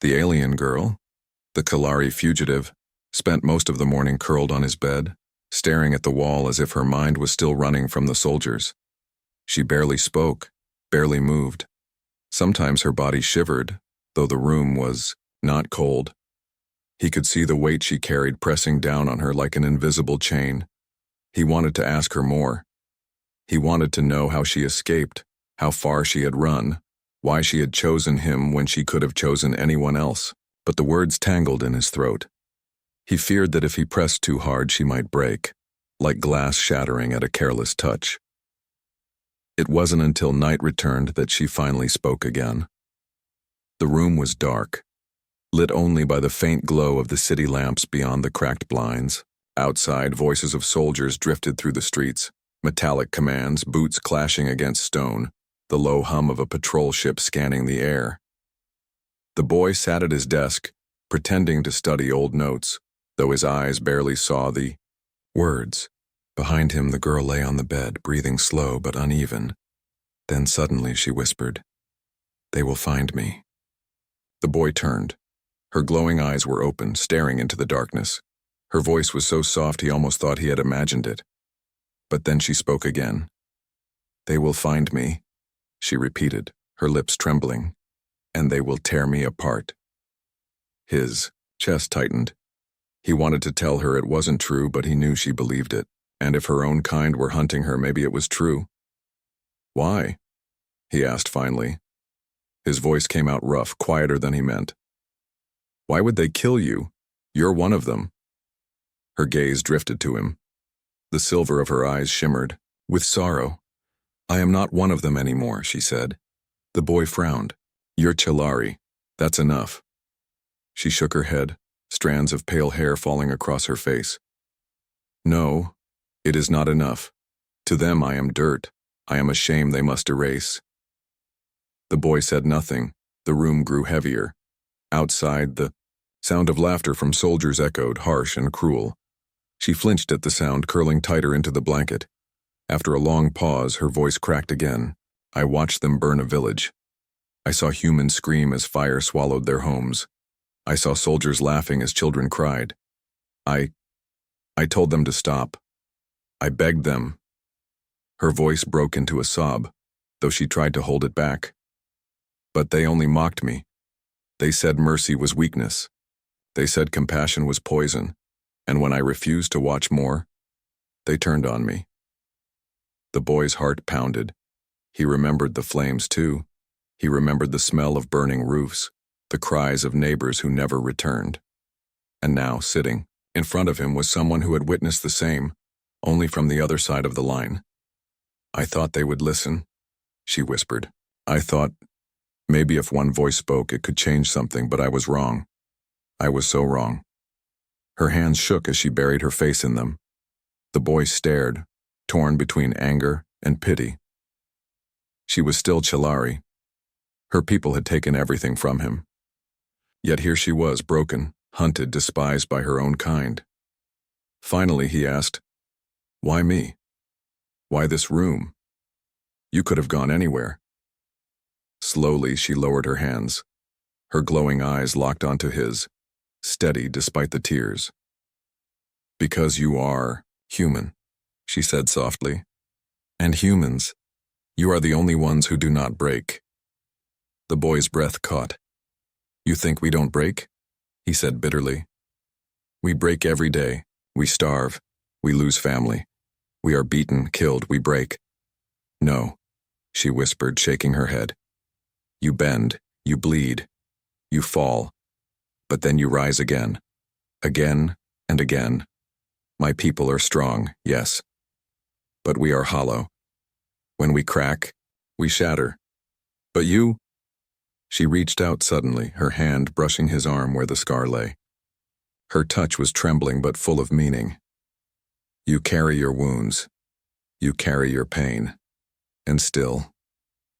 The alien girl, the Kalari fugitive, spent most of the morning curled on his bed, staring at the wall as if her mind was still running from the soldiers. She barely spoke, barely moved. Sometimes her body shivered, though the room was not cold. He could see the weight she carried pressing down on her like an invisible chain. He wanted to ask her more. He wanted to know how she escaped, how far she had run, why she had chosen him when she could have chosen anyone else, but the words tangled in his throat. He feared that if he pressed too hard she might break, like glass shattering at a careless touch. It wasn't until night returned that she finally spoke again. The room was dark, lit only by the faint glow of the city lamps beyond the cracked blinds. Outside, voices of soldiers drifted through the streets, metallic commands, boots clashing against stone, the low hum of a patrol ship scanning the air. The boy sat at his desk, pretending to study old notes, though his eyes barely saw the words. Behind him, the girl lay on the bed, breathing slow but uneven. Then suddenly she whispered, "They will find me." The boy turned. Her glowing eyes were open, staring into the darkness. Her voice was so soft he almost thought he had imagined it. But then she spoke again. "They will find me," she repeated, her lips trembling, "and they will tear me apart." His chest tightened. He wanted to tell her it wasn't true, but he knew she believed it, and if her own kind were hunting her, maybe it was true. "Why?" he asked finally. His voice came out rough, quieter than he meant. "Why would they kill you? You're one of them." Her gaze drifted to him. The silver of her eyes shimmered, with sorrow. "I am not one of them anymore," she said. The boy frowned. "You're Chalari. That's enough." She shook her head, strands of pale hair falling across her face. "No, it is not enough. To them I am dirt. I am a shame they must erase." The boy said nothing. The room grew heavier. Outside, the sound of laughter from soldiers echoed, harsh and cruel. She flinched at the sound, curling tighter into the blanket. After a long pause, her voice cracked again. "I watched them burn a village. I saw humans scream as fire swallowed their homes. I saw soldiers laughing as children cried. I told them to stop. I begged them." Her voice broke into a sob, though she tried to hold it back. "But they only mocked me. They said mercy was weakness. They said compassion was poison. And when I refused to watch more, they turned on me." The boy's heart pounded. He remembered the flames too. He remembered the smell of burning roofs, the cries of neighbors who never returned. And now, sitting in front of him was someone who had witnessed the same, only from the other side of the line. "I thought they would listen," she whispered. "I thought maybe if one voice spoke it could change something, but I was wrong. I was so wrong." Her hands shook as she buried her face in them. The boy stared, torn between anger and pity. She was still Chalari. Her people had taken everything from him. Yet here she was, broken, hunted, despised by her own kind. Finally he asked, "Why me? Why this room? You could have gone anywhere." Slowly she lowered her hands. Her glowing eyes locked onto his, steady despite the tears. "Because you are human," she said softly. "And humans, you are the only ones who do not break." The boy's breath caught. "You think we don't break?" he said bitterly. "We break every day. We starve. We lose family. We are beaten, killed, we break." "No," she whispered, shaking her head. "You bend, you bleed, you fall, but then you rise again. Again and again. My people are strong, yes. But we are hollow. When we crack, we shatter. But you—" She reached out suddenly, her hand brushing his arm where the scar lay. Her touch was trembling but full of meaning. "You carry your wounds. You carry your pain. And still,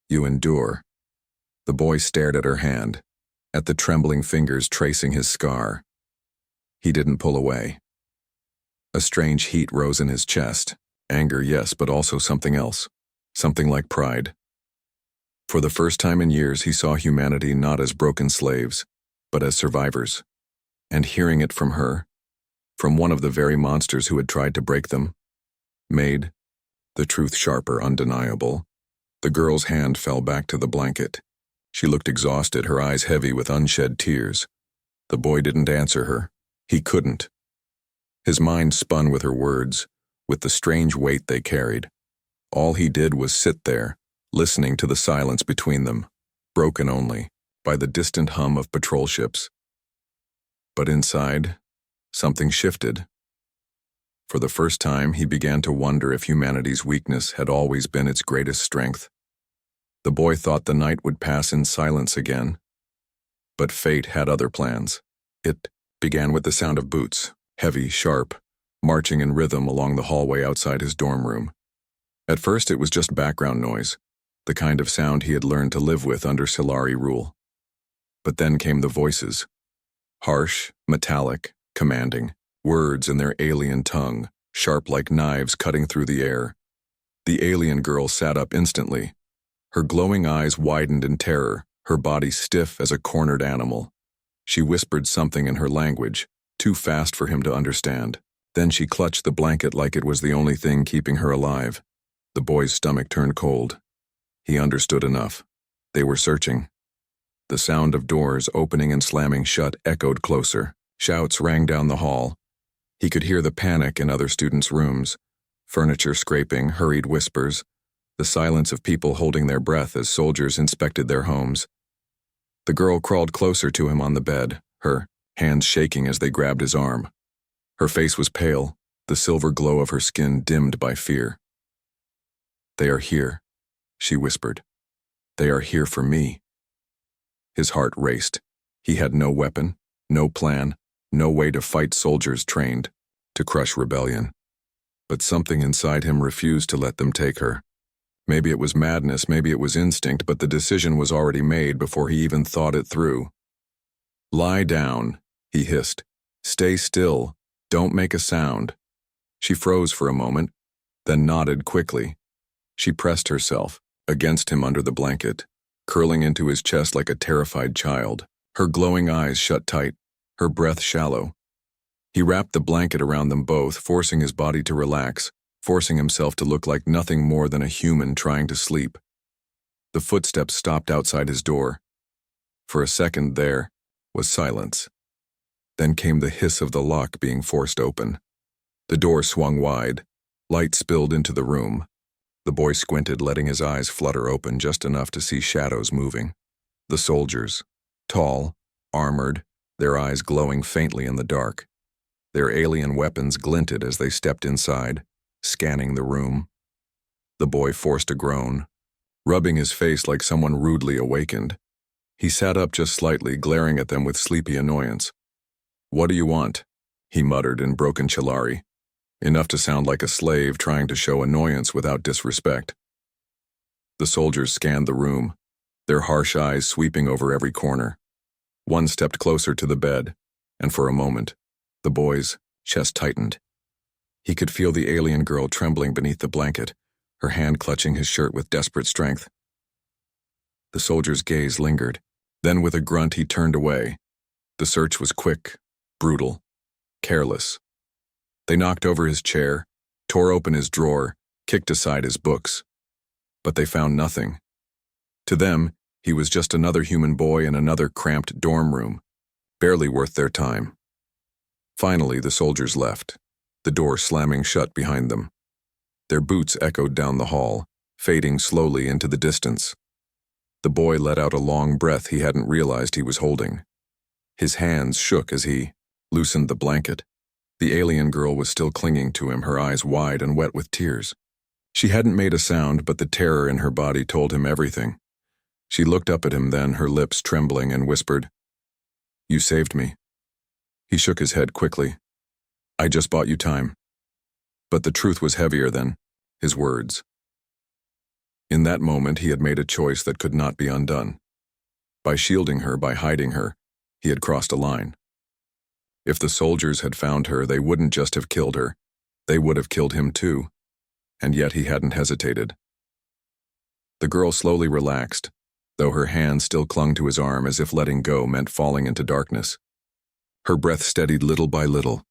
you endure." The boy stared at her hand, at the trembling fingers tracing his scar. He didn't pull away. A strange heat rose in his chest. Anger, yes, but also something else. Something like pride. For the first time in years, he saw humanity not as broken slaves, but as survivors. And hearing it from her, from one of the very monsters who had tried to break them, made the truth sharper, undeniable. The girl's hand fell back to the blanket. She looked exhausted, her eyes heavy with unshed tears. The boy didn't answer her. He couldn't. His mind spun with her words, with the strange weight they carried. All he did was sit there, listening to the silence between them, broken only by the distant hum of patrol ships. But inside, something shifted. For the first time, he began to wonder if humanity's weakness had always been its greatest strength. The boy thought the night would pass in silence again. But fate had other plans. It began with the sound of boots, heavy, sharp, marching in rhythm along the hallway outside his dorm room. At first it was just background noise, the kind of sound he had learned to live with under Solari rule. But then came the voices. Harsh, metallic, commanding, words in their alien tongue, sharp like knives cutting through the air. The alien girl sat up instantly. Her glowing eyes widened in terror, her body stiff as a cornered animal. She whispered something in her language, too fast for him to understand. Then she clutched the blanket like it was the only thing keeping her alive. The boy's stomach turned cold. He understood enough. They were searching. The sound of doors opening and slamming shut echoed closer. Shouts rang down the hall. He could hear the panic in other students' rooms. Furniture scraping, hurried whispers, the silence of people holding their breath as soldiers inspected their homes. The girl crawled closer to him on the bed, her hands shaking as they grabbed his arm. Her face was pale, the silver glow of her skin dimmed by fear. "They are here," she whispered. "They are here for me." His heart raced. He had no weapon, no plan, no way to fight soldiers trained to crush rebellion. But something inside him refused to let them take her. Maybe it was madness, maybe it was instinct, but the decision was already made before he even thought it through. "Lie down," he hissed. "Stay still. Don't make a sound." She froze for a moment, then nodded quickly. She pressed herself against him under the blanket, curling into his chest like a terrified child, her glowing eyes shut tight, her breath shallow. He wrapped the blanket around them both, forcing his body to relax, forcing himself to look like nothing more than a human trying to sleep. The footsteps stopped outside his door. For a second there was silence. Then came the hiss of the lock being forced open. The door swung wide. Light spilled into the room. The boy squinted, letting his eyes flutter open just enough to see shadows moving. The soldiers, tall, armored, their eyes glowing faintly in the dark. Their alien weapons glinted as they stepped inside, scanning the room. The boy forced a groan, rubbing his face like someone rudely awakened. He sat up just slightly, glaring at them with sleepy annoyance. "What do you want?" he muttered in broken Chalari, enough to sound like a slave trying to show annoyance without disrespect. The soldiers scanned the room, their harsh eyes sweeping over every corner. One stepped closer to the bed, and for a moment, the boy's chest tightened. He could feel the alien girl trembling beneath the blanket, her hand clutching his shirt with desperate strength. The soldier's gaze lingered. Then with a grunt he turned away. The search was quick, brutal, careless. They knocked over his chair, tore open his drawer, kicked aside his books. But they found nothing. To them, he was just another human boy in another cramped dorm room, barely worth their time. Finally, the soldiers left, the door slamming shut behind them. Their boots echoed down the hall, fading slowly into the distance. The boy let out a long breath he hadn't realized he was holding. His hands shook as he loosened the blanket. The alien girl was still clinging to him, her eyes wide and wet with tears. She hadn't made a sound, but the terror in her body told him everything. She looked up at him then, her lips trembling, and whispered, "You saved me." He shook his head quickly. "I just bought you time." But the truth was heavier than his words. In that moment, he had made a choice that could not be undone. By shielding her, by hiding her, he had crossed a line. If the soldiers had found her, they wouldn't just have killed her. They would have killed him too. And yet he hadn't hesitated. The girl slowly relaxed, though her hand still clung to his arm as if letting go meant falling into darkness. Her breath steadied little by little,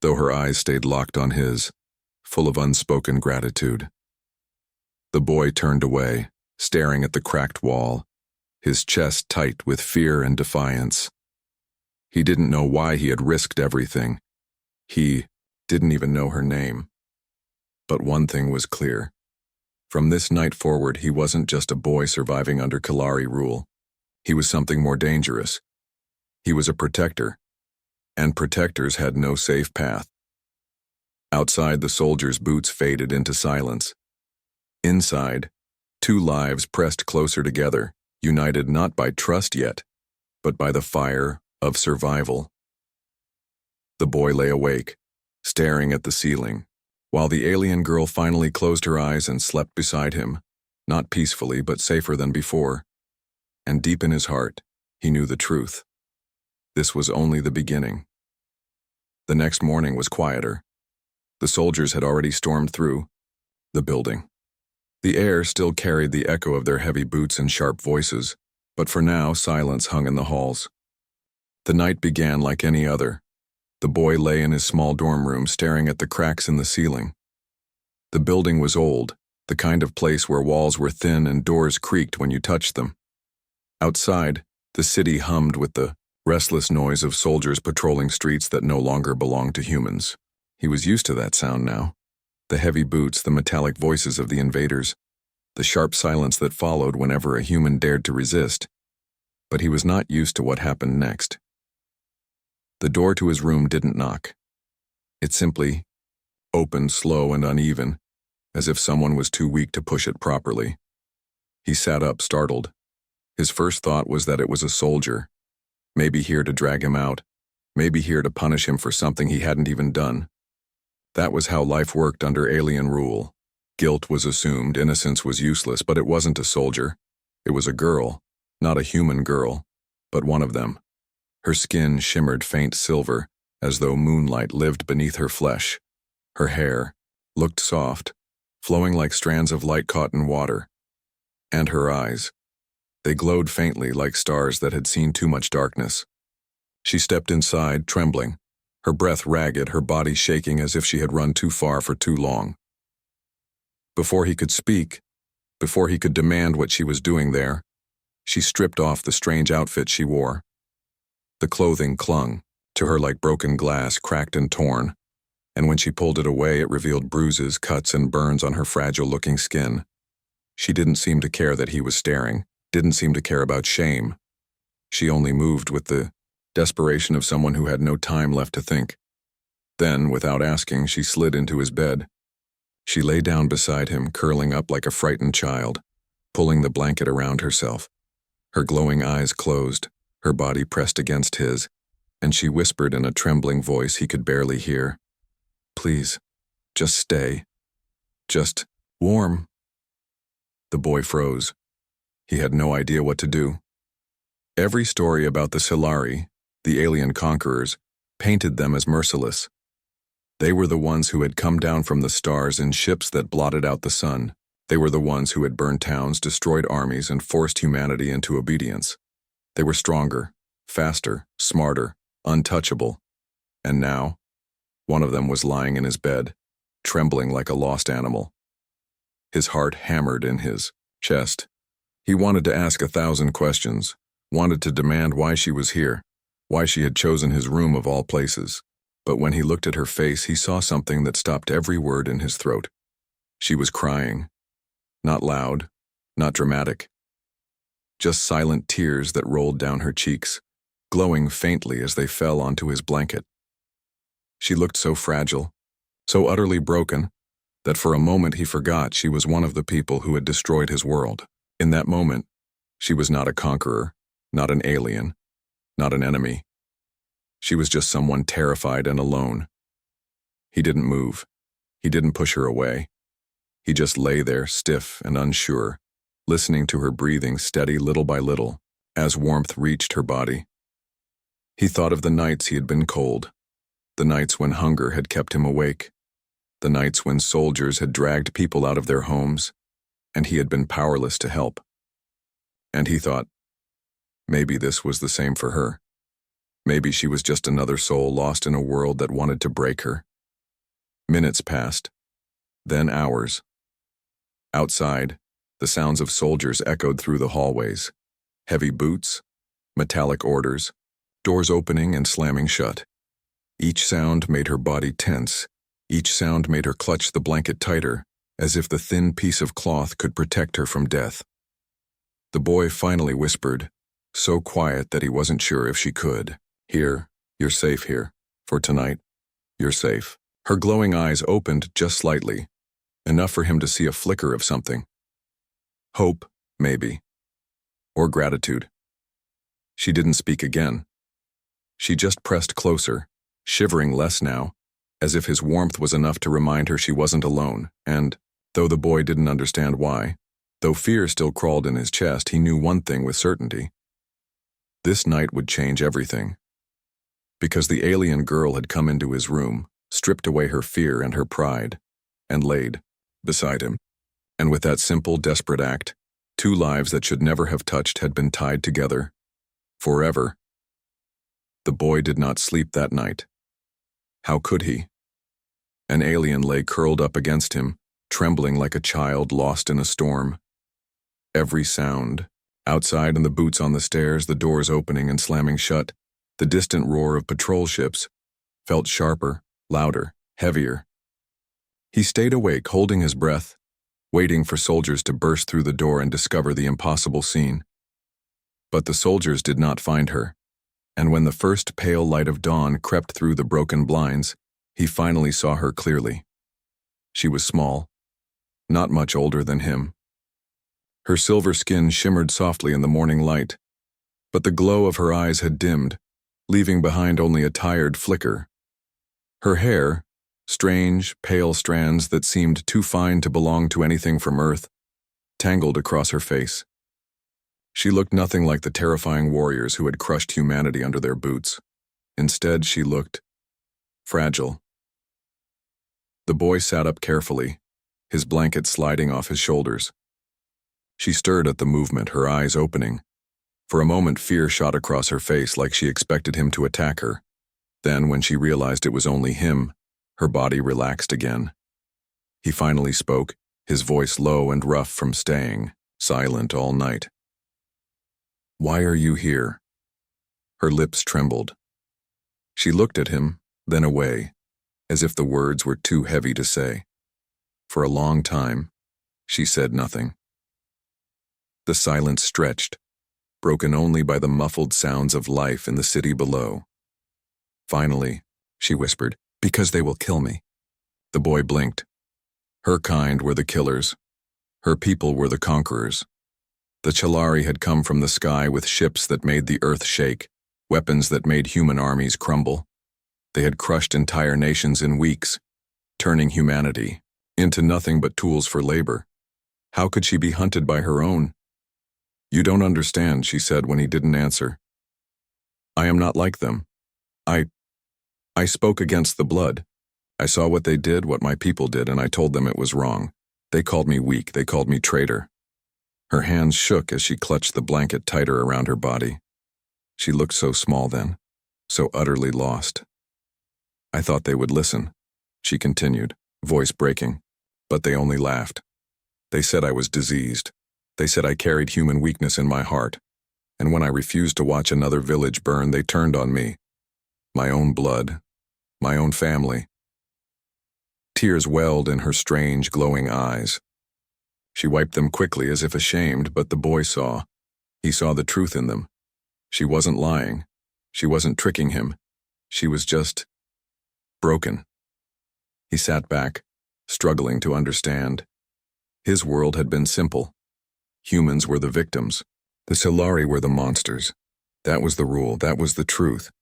though her eyes stayed locked on his, full of unspoken gratitude. The boy turned away, staring at the cracked wall, his chest tight with fear and defiance. He didn't know why he had risked everything. He didn't even know her name. But one thing was clear. From this night forward, he wasn't just a boy surviving under Kalari rule. He was something more dangerous. He was a protector, and protectors had no safe path. Outside, the soldiers' boots faded into silence. Inside, two lives pressed closer together, united not by trust yet, but by the fire of survival. The boy lay awake, staring at the ceiling, while the alien girl finally closed her eyes and slept beside him, not peacefully but safer than before. And deep in his heart, he knew the truth. This was only the beginning. The next morning was quieter. The soldiers had already stormed through the building. The air still carried the echo of their heavy boots and sharp voices, but for now silence hung in the halls. The night began like any other. The boy lay in his small dorm room staring at the cracks in the ceiling. The building was old, the kind of place where walls were thin and doors creaked when you touched them. Outside, the city hummed with the restless noise of soldiers patrolling streets that no longer belonged to humans. He was used to that sound now. The heavy boots, the metallic voices of the invaders, the sharp silence that followed whenever a human dared to resist. But he was not used to what happened next. The door to his room didn't knock. It simply opened slow and uneven, as if someone was too weak to push it properly. He sat up, startled. His first thought was that it was a soldier, maybe here to drag him out, maybe here to punish him for something he hadn't even done. That was how life worked under alien rule. Guilt was assumed, innocence was useless, but it wasn't a soldier. It was a girl, not a human girl, but one of them. Her skin shimmered faint silver, as though moonlight lived beneath her flesh. Her hair looked soft, flowing like strands of light caught in water. And her eyes. They glowed faintly like stars that had seen too much darkness. She stepped inside, trembling, her breath ragged, her body shaking as if she had run too far for too long. Before he could speak, before he could demand what she was doing there, she stripped off the strange outfit she wore. The clothing clung to her like broken glass, cracked and torn, and when she pulled it away, it revealed bruises, cuts, and burns on her fragile-looking skin. She didn't seem to care that he was staring, didn't seem to care about shame. She only moved with the desperation of someone who had no time left to think. Then, without asking, she slid into his bed. She lay down beside him, curling up like a frightened child, pulling the blanket around herself. Her glowing eyes closed, her body pressed against his, and she whispered in a trembling voice he could barely hear, "Please, just stay. Just warm." The boy froze. He had no idea what to do. Every story about the Silari, the alien conquerors, painted them as merciless. They were the ones who had come down from the stars in ships that blotted out the sun. They were the ones who had burned towns, destroyed armies, and forced humanity into obedience. They were stronger, faster, smarter, untouchable. And now, one of them was lying in his bed, trembling like a lost animal. His heart hammered in his chest. He wanted to ask 1,000 questions, wanted to demand why she was here, why she had chosen his room of all places. But when he looked at her face, he saw something that stopped every word in his throat. She was crying. Not loud, not dramatic. Just silent tears that rolled down her cheeks, glowing faintly as they fell onto his blanket. She looked so fragile, so utterly broken, that for a moment he forgot she was one of the people who had destroyed his world. In that moment, she was not a conqueror, not an alien, not an enemy. She was just someone terrified and alone. He didn't move. He didn't push her away. He just lay there, stiff and unsure, listening to her breathing steady little by little, as warmth reached her body. He thought of the nights he had been cold, the nights when hunger had kept him awake, the nights when soldiers had dragged people out of their homes, and he had been powerless to help. And he thought, maybe this was the same for her. Maybe she was just another soul lost in a world that wanted to break her. Minutes passed, then hours. Outside, the sounds of soldiers echoed through the hallways. Heavy boots, metallic orders, doors opening and slamming shut. Each sound made her body tense. Each sound made her clutch the blanket tighter, as if the thin piece of cloth could protect her from death. The boy finally whispered, so quiet that he wasn't sure if she could. Here, you're safe here. For tonight, you're safe. Her glowing eyes opened just slightly, enough for him to see a flicker of something. Hope, maybe. Or gratitude. She didn't speak again. She just pressed closer, shivering less now, as if his warmth was enough to remind her she wasn't alone, and, though the boy didn't understand why, though fear still crawled in his chest, he knew one thing with certainty. This night would change everything. Because the alien girl had come into his room, stripped away her fear and her pride, and laid beside him. And with that simple, desperate act, two lives that should never have touched had been tied together. Forever. The boy did not sleep that night. How could he? An alien lay curled up against him, trembling like a child lost in a storm. Every sound, outside and the boots on the stairs, the doors opening and slamming shut, the distant roar of patrol ships, felt sharper, louder, heavier. He stayed awake, holding his breath, waiting for soldiers to burst through the door and discover the impossible scene. But the soldiers did not find her, and when the first pale light of dawn crept through the broken blinds, he finally saw her clearly. She was small, not much older than him. Her silver skin shimmered softly in the morning light, but the glow of her eyes had dimmed, leaving behind only a tired flicker. Her hair, strange, pale strands that seemed too fine to belong to anything from Earth, tangled across her face. She looked nothing like the terrifying warriors who had crushed humanity under their boots. Instead, she looked fragile. The boy sat up carefully, his blanket sliding off his shoulders. She stirred at the movement, her eyes opening. For a moment, fear shot across her face like she expected him to attack her. Then, when she realized it was only him, her body relaxed again. He finally spoke, his voice low and rough from staying silent all night. "Why are you here?" Her lips trembled. She looked at him, then away, as if the words were too heavy to say. For a long time, she said nothing. The silence stretched, broken only by the muffled sounds of life in the city below. Finally, she whispered, "Because they will kill me." The boy blinked. Her kind were the killers. Her people were the conquerors. The Chalari had come from the sky with ships that made the earth shake, weapons that made human armies crumble. They had crushed entire nations in weeks, turning humanity into nothing but tools for labor. How could she be hunted by her own? "You don't understand," she said when he didn't answer. "I am not like them. I spoke against the blood. I saw what they did, what my people did, and I told them it was wrong. They called me weak. They called me traitor." Her hands shook as she clutched the blanket tighter around her body. She looked so small then, so utterly lost. "I thought they would listen," she continued, voice breaking, "but they only laughed. They said I was diseased. They said I carried human weakness in my heart. And when I refused to watch another village burn, they turned on me. My own blood, my own family." Tears welled in her strange, glowing eyes. She wiped them quickly as if ashamed, but the boy saw. He saw the truth in them. She wasn't lying. She wasn't tricking him. She was just broken. He sat back, struggling to understand. His world had been simple. Humans were the victims. The Solari were the monsters. That was the rule. That was the truth.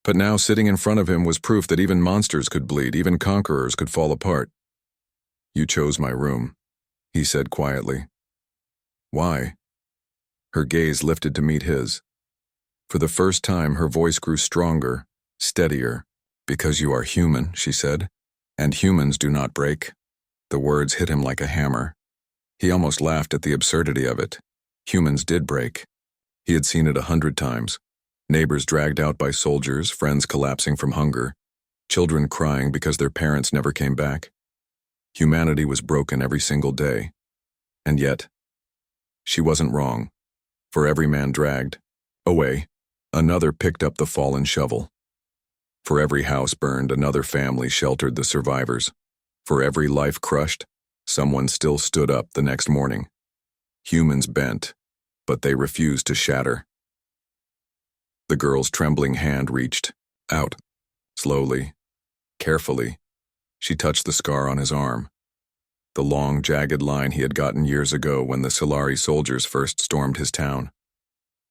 But now, sitting in front of him was proof that even monsters could bleed, even conquerors could fall apart. "You chose my room," he said quietly. "Why?" Her gaze lifted to meet his. For the first time, her voice grew stronger, steadier. "Because you are human," she said, "and humans do not break." The words hit him like a hammer. He almost laughed at the absurdity of it. Humans did break. He had seen it 100 times. Neighbors dragged out by soldiers, friends collapsing from hunger, children crying because their parents never came back. Humanity was broken every single day. And yet, she wasn't wrong. For every man dragged away, another picked up the fallen shovel. For every house burned, another family sheltered the survivors. For every life crushed, someone still stood up the next morning. Humans bent, but they refused to shatter. The girl's trembling hand reached out. Slowly, carefully, she touched the scar on his arm. The long, jagged line he had gotten years ago when the Solari soldiers first stormed his town.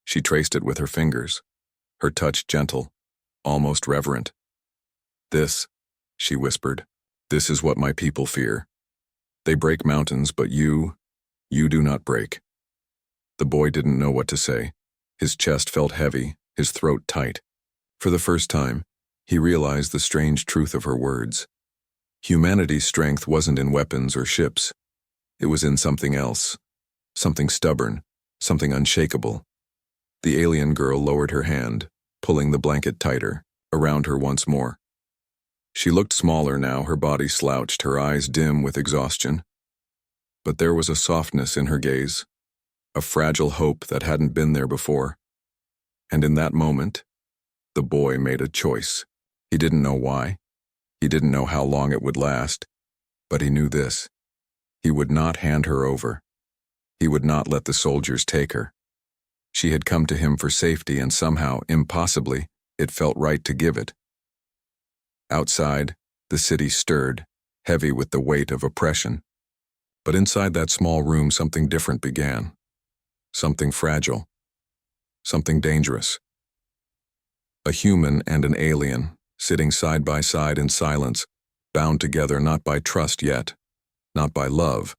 She traced it with her fingers, her touch gentle, almost reverent. "This," she whispered, "this is what my people fear. They break mountains, but you do not break." The boy didn't know what to say. His chest felt heavy, his throat tight. For the first time, he realized the strange truth of her words. Humanity's strength wasn't in weapons or ships. It was in something else, something stubborn, something unshakable. The alien girl lowered her hand, pulling the blanket tighter, around her once more. She looked smaller now, her body slouched, her eyes dim with exhaustion. But there was a softness in her gaze, a fragile hope that hadn't been there before. And in that moment, the boy made a choice. He didn't know why. He didn't know how long it would last, but he knew this. He would not hand her over. He would not let the soldiers take her. She had come to him for safety, and somehow, impossibly, it felt right to give it. Outside, the city stirred, heavy with the weight of oppression. But inside that small room, something different began. Something fragile. Something dangerous. A human and an alien, sitting side by side in silence, bound together not by trust yet, not by love,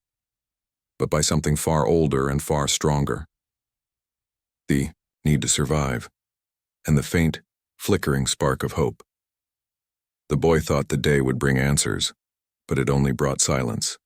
but by something far older and far stronger. The need to survive, and the faint, flickering spark of hope. The boy thought the day would bring answers, but it only brought silence.